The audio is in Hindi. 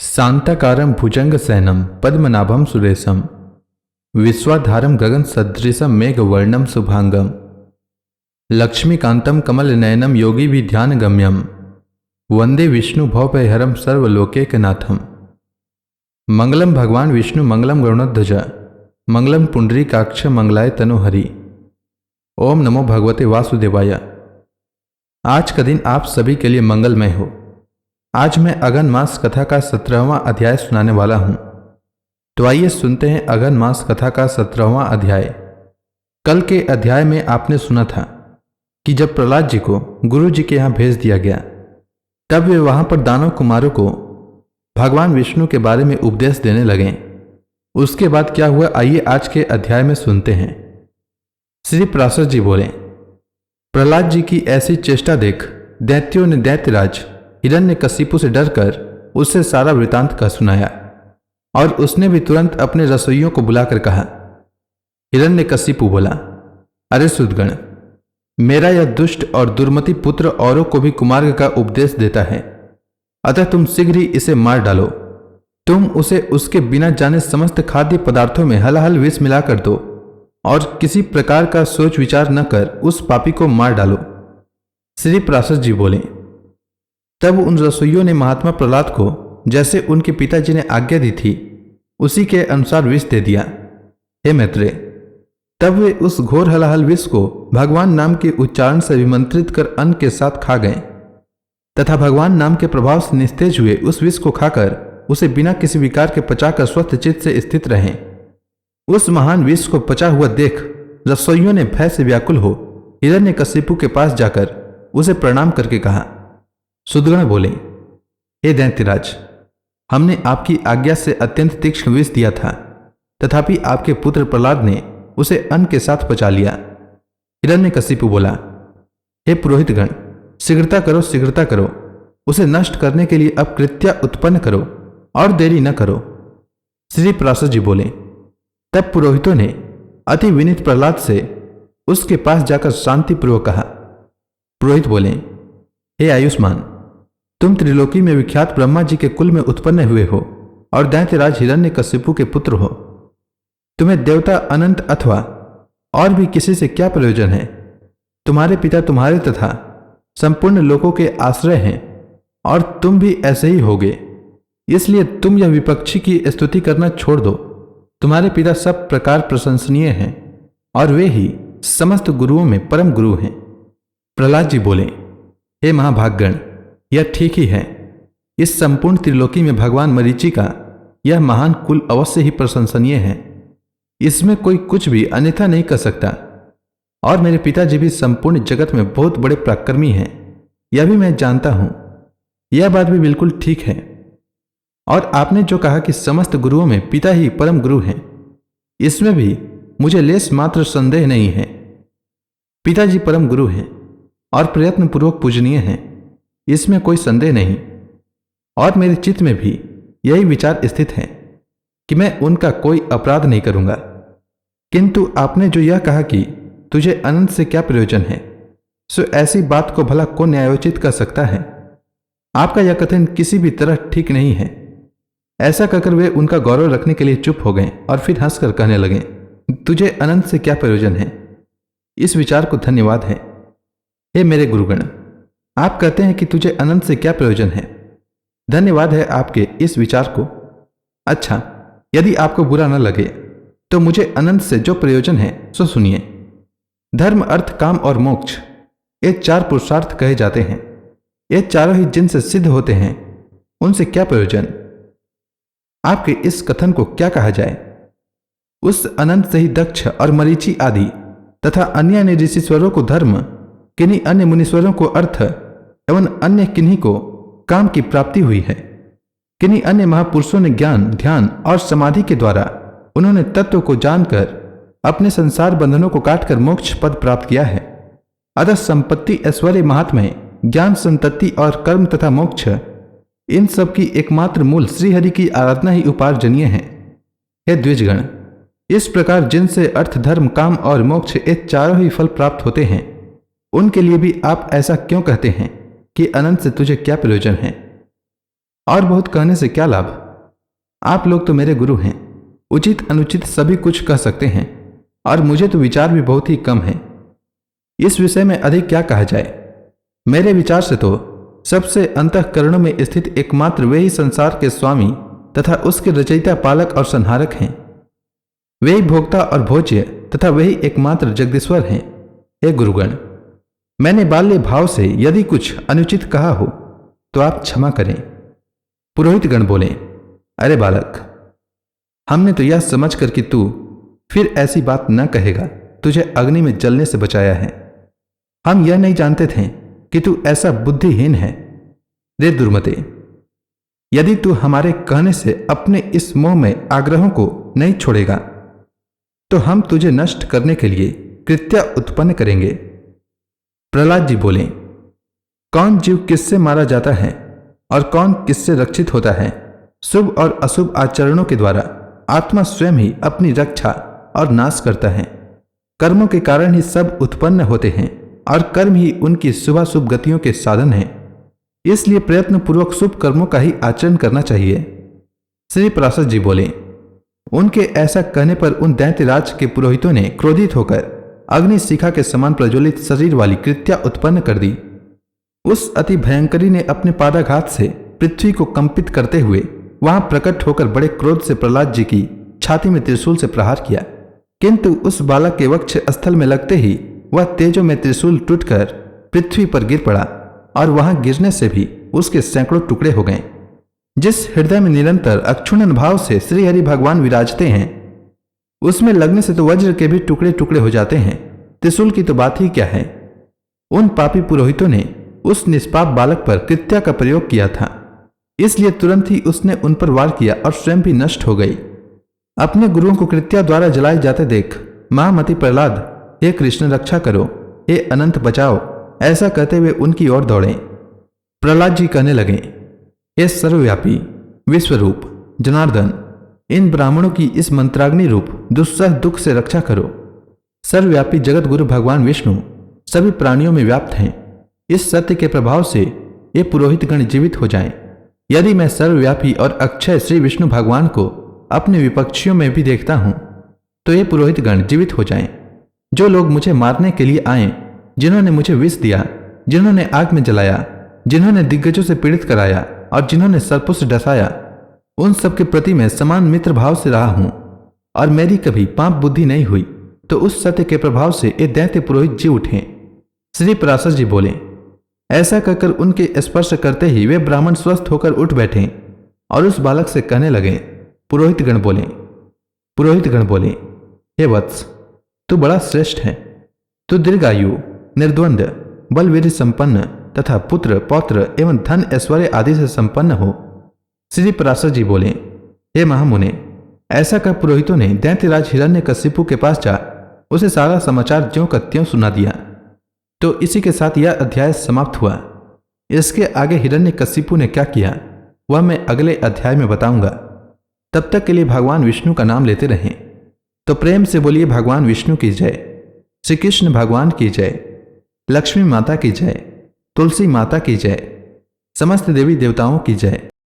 शांताकारं भुजंगशयनं पद्मनाभं सुरेशं विश्वाधारं गगनसदृशं मेघवर्णं शुभांगं लक्ष्मीकान्तं कमलनयनं योगिभिध्यानगम्यं वंदे विष्णु भवभयहरं सर्वलोकैकनाथं। मंगलम भगवान विष्णु मंगलम गरुणध्वज मंगलम पुंडरीकाक्ष मंगलाय तनोहरि। ओम नमो भगवते वासुदेवाय। आज का दिन आप सभी के लिए मंगलमय हो। आज मैं अगन मास कथा का 17वां अध्याय सुनाने वाला हूं। तो आइए सुनते हैं अगन मास कथा का 17वां अध्याय। कल के अध्याय में आपने सुना था कि जब प्रहलाद जी को गुरु जी के यहां भेज दिया गया तब वे वहां पर दानव कुमारों को भगवान विष्णु के बारे में उपदेश देने लगे। उसके बाद क्या हुआ, आइए आज के अध्याय में सुनते हैं। श्री पराशर जी बोले, प्रहलाद जी की ऐसी चेष्टा देख दैत्यों ने दैत्यराज हिरण्यकशिपु से डरकर उससे सारा वृतांत कह सुनाया और उसने भी तुरंत अपने रसोइयों को बुलाकर कहा। हिरण्यकशिपु बोला, अरे सुदगण, मेरा यह दुष्ट और दुर्मति पुत्र औरों को भी कुमार्ग का उपदेश देता है, अतः तुम शीघ्र ही इसे मार डालो। तुम उसे उसके बिना जाने समस्त खाद्य पदार्थों में हलाहल विष मिलाकर दो और किसी प्रकार का सोच विचार न कर उस पापी को मार डालो। श्री पराशर जी बोले, तब उन रसोइयों ने महात्मा प्रहलाद को जैसे उनके पिताजी ने आज्ञा दी थी उसी के अनुसार विष दे दिया। हे मैत्रेय, तब वे उस घोर हलाहल विष को भगवान नाम के उच्चारण से विमंत्रित कर अन्न के साथ खा गए तथा भगवान नाम के प्रभाव से निस्तेज हुए उस विष को खाकर उसे बिना किसी विकार के पचाकर स्वस्थ चित्त से स्थित रहे। उस महान विष को पचा हुआ देख रसोइयों ने भय से व्याकुल हो हिरण्यकशिपु के पास जाकर उसे प्रणाम करके कहा। सुदगण बोले, हे दैत्यराज, हमने आपकी आज्ञा से अत्यंत तीक्ष्ण विष दिया था, तथापि आपके पुत्र प्रहलाद ने उसे अन्न के साथ पचा लिया। हिरण्यकशिपु बोला, हे पुरोहितगण, शीघ्रता करो, शीघ्रता करो, उसे नष्ट करने के लिए अब कृत्या उत्पन्न करो और देरी न करो। श्री पराशर जी बोले, तब पुरोहितों ने अति विनीत प्रहलाद से उसके पास जाकर शांतिपूर्वक कहा। पुरोहित बोले, हे आयुष्मान, तुम त्रिलोकी में विख्यात ब्रह्मा जी के कुल में उत्पन्न हुए हो और दैत्यराज हिरण्यकशिपु के पुत्र हो। तुम्हें देवता अनंत अथवा और भी किसी से क्या प्रयोजन है? तुम्हारे पिता तुम्हारे तथा संपूर्ण लोकों के आश्रय हैं और तुम भी ऐसे ही होगे। इसलिए तुम यह विपक्षी की स्तुति करना छोड़ दो। तुम्हारे पिता सब प्रकार प्रशंसनीय हैं और वे ही समस्त गुरुओं में परम गुरु हैं। प्रहलाद जी बोले, हे महाभागगण, यह ठीक ही है। इस संपूर्ण त्रिलोकी में भगवान मरीचि का यह महान कुल अवश्य ही प्रशंसनीय है। इसमें कोई कुछ भी अन्यथा नहीं कर सकता और मेरे पिताजी भी संपूर्ण जगत में बहुत बड़े पराक्रमी हैं, यह भी मैं जानता हूं। यह बात भी बिल्कुल ठीक है। और आपने जो कहा कि समस्त गुरुओं में पिता ही परम गुरु हैं, इसमें भी मुझे लेस मात्र संदेह नहीं है। पिताजी परम गुरु हैं और प्रयत्न पूर्वक पूजनीय हैं, इसमें कोई संदेह नहीं। और मेरे चित्त में भी यही विचार स्थित है कि मैं उनका कोई अपराध नहीं करूंगा। किंतु आपने जो यह कहा कि तुझे अनंत से क्या प्रयोजन है, सो ऐसी बात को भला कौन न्यायोचित कर सकता है? आपका यह कथन किसी भी तरह ठीक नहीं है। ऐसा कहकर वे उनका गौरव रखने के लिए चुप हो गए और फिर हंसकर कहने लगे, तुझे अनंत से क्या प्रयोजन है? इस विचार को धन्यवाद है। हे मेरे गुरुगण, आप कहते हैं कि तुझे अनंत से क्या प्रयोजन है। धन्यवाद है आपके इस विचार को। अच्छा, यदि आपको बुरा न लगे तो मुझे अनंत से जो प्रयोजन है सो सुनिए। धर्म, अर्थ, काम और मोक्ष, ये 4 पुरुषार्थ कहे जाते हैं। ये चारों ही जिनसे सिद्ध होते हैं, उनसे क्या प्रयोजन? आपके इस कथन को क्या कहा जाए? उस अनंत से ही दक्ष और मरीचि आदि तथा अन्य अन्य ऋषिश्वरों को धर्म, किन्हीं अन्य मुनीश्वरों को अर्थ एवं अन्य किन्हीं को काम की प्राप्ति हुई है। किन्हीं अन्य महापुरुषों ने ज्ञान, ध्यान और समाधि के द्वारा उन्होंने तत्व को जानकर अपने संसार बंधनों को काटकर मोक्ष पद प्राप्त किया है। अतः संपत्ति, ऐश्वर्य, महात्म्य, ज्ञान, संतति और कर्म तथा मोक्ष, इन सब की एकमात्र मूल श्रीहरि की आराधना ही उपार्जनीय है। हे द्विजगण, इस प्रकार जिनसे अर्थ, धर्म, काम और मोक्ष ये चारों ही फल प्राप्त होते हैं, उनके लिए भी आप ऐसा क्यों कहते हैं कि अनंत से तुझे क्या प्रयोजन है? और बहुत कहने से क्या लाभ? आप लोग तो मेरे गुरु हैं, उचित अनुचित सभी कुछ कह सकते हैं, और मुझे तो विचार भी बहुत ही कम है। इस विषय में अधिक क्या कहा जाए? मेरे विचार से तो सबसे अंतःकरणों में स्थित एकमात्र वे ही संसार के स्वामी तथा उसके रचयिता, पालक और संहारक हैं। वे ही भोक्ता और भोज्य तथा वही एकमात्र जगदीश्वर हैं। हे गुरुगण, मैंने बाल्य भाव से यदि कुछ अनुचित कहा हो तो आप क्षमा करें। पुरोहित गण बोले, अरे बालक, हमने तो यह समझ कर कि तू फिर ऐसी बात न कहेगा, तुझे अग्नि में जलने से बचाया है। हम यह नहीं जानते थे कि तू ऐसा बुद्धिहीन है। रे दुर्मते, यदि तू हमारे कहने से अपने इस मोह में आग्रहों को नहीं छोड़ेगा तो हम तुझे नष्ट करने के लिए कृत्य उत्पन्न करेंगे। प्रहलाद जी बोले, कौन जीव किससे मारा जाता है और कौन किससे रक्षित होता है? शुभ और अशुभ आचरणों के द्वारा आत्मा स्वयं ही अपनी रक्षा और नाश करता है। कर्मों के कारण ही सब उत्पन्न होते हैं और कर्म ही उनकी शुभाशुभ गतियों के साधन हैं। इसलिए प्रयत्न पूर्वक शुभ कर्मों का ही आचरण करना चाहिए। श्री पराशर जी बोले, उनके ऐसा कहने पर उन दैत्यराज के पुरोहितों ने क्रोधित होकर अग्नि शिखा के समान प्रज्वलित शरीर वाली कृत्या उत्पन्न कर दी। उस अति भयंकरी ने अपने पादाघात से पृथ्वी को कंपित करते हुए वहां प्रकट होकर बड़े क्रोध से प्रहलाद जी की छाती में त्रिशूल से प्रहार किया, किंतु उस बालक के वक्ष स्थल में लगते ही वह तेजों में त्रिशूल टूटकर पृथ्वी पर गिर पड़ा और वहां गिरने से भी उसके सैकड़ों टुकड़े हो गए। जिस हृदय में निरंतर अक्षुण्ण भाव से श्री हरि भगवान विराजते हैं, उसमें लगने से तो वज्र के भी टुकड़े टुकड़े हो जाते हैं। त्रिशूल की तो बात ही क्या है। उन पापी पुरोहितों ने उस निष्पाप बालक पर कृत्या का प्रयोग किया था, इसलिए तुरंत ही उसने उन पर वार किया और स्वयं भी नष्ट हो गई। अपने गुरुओं को कृत्या द्वारा जलाए जाते देख महामति प्रहलाद, हे कृष्ण रक्षा करो, हे अनंत बचाओ, ऐसा कहते हुए उनकी ओर दौड़े। प्रहलाद जी कहने लगे, हे सर्वव्यापी विश्वरूप जनार्दन, इन ब्राह्मणों की इस मंत्राग्नि रूप दुस्सह दुख से रक्षा करो। सर्वव्यापी जगत गुरु भगवान विष्णु सभी प्राणियों में व्याप्त हैं। इस सत्य के प्रभाव से ये पुरोहित गण जीवित हो जाएं। यदि मैं सर्वव्यापी और अक्षय श्री विष्णु भगवान को अपने विपक्षियों में भी देखता हूं तो ये पुरोहित गण जीवित हो जाएं। जो लोग मुझे मारने के लिए आए, जिन्होंने मुझे विष दिया, जिन्होंने आग में जलाया, जिन्होंने दिग्गजों से पीड़ित कराया और जिन्होंने सर्पों से डसाया, उन सबके प्रति मैं समान मित्र भाव से रहा हूं और मेरी कभी पाप बुद्धि नहीं हुई, तो उस सत्य के प्रभाव से ये दैत्य पुरोहित जी उठे। श्री पराशर जी बोले, ऐसा कहकर उनके स्पर्श करते ही वे ब्राह्मण स्वस्थ होकर उठ बैठे और उस बालक से कहने लगे। पुरोहित गण बोले, हे वत्स, तू बड़ा श्रेष्ठ है। तू दीर्घायु, निर्द्वंद, बलवीर संपन्न तथा पुत्र पौत्र एवं धन ऐश्वर्य आदि से संपन्न हो। श्री पराशर जी बोले, हे महामुने, ऐसा कह पुरोहितों ने दैत्यराज हिरण्यकशिपु के पास जा उसे सारा समाचार ज्यों का त्यों सुना दिया। तो इसी के साथ यह अध्याय समाप्त हुआ। इसके आगे हिरण्यकशिपु ने क्या किया वह मैं अगले अध्याय में बताऊंगा। तब तक के लिए भगवान विष्णु का नाम लेते रहें। तो प्रेम से बोलिए भगवान विष्णु की जय, श्री कृष्ण भगवान की जय, लक्ष्मी माता की जय, तुलसी माता की जय, समस्त देवी देवताओं की जय।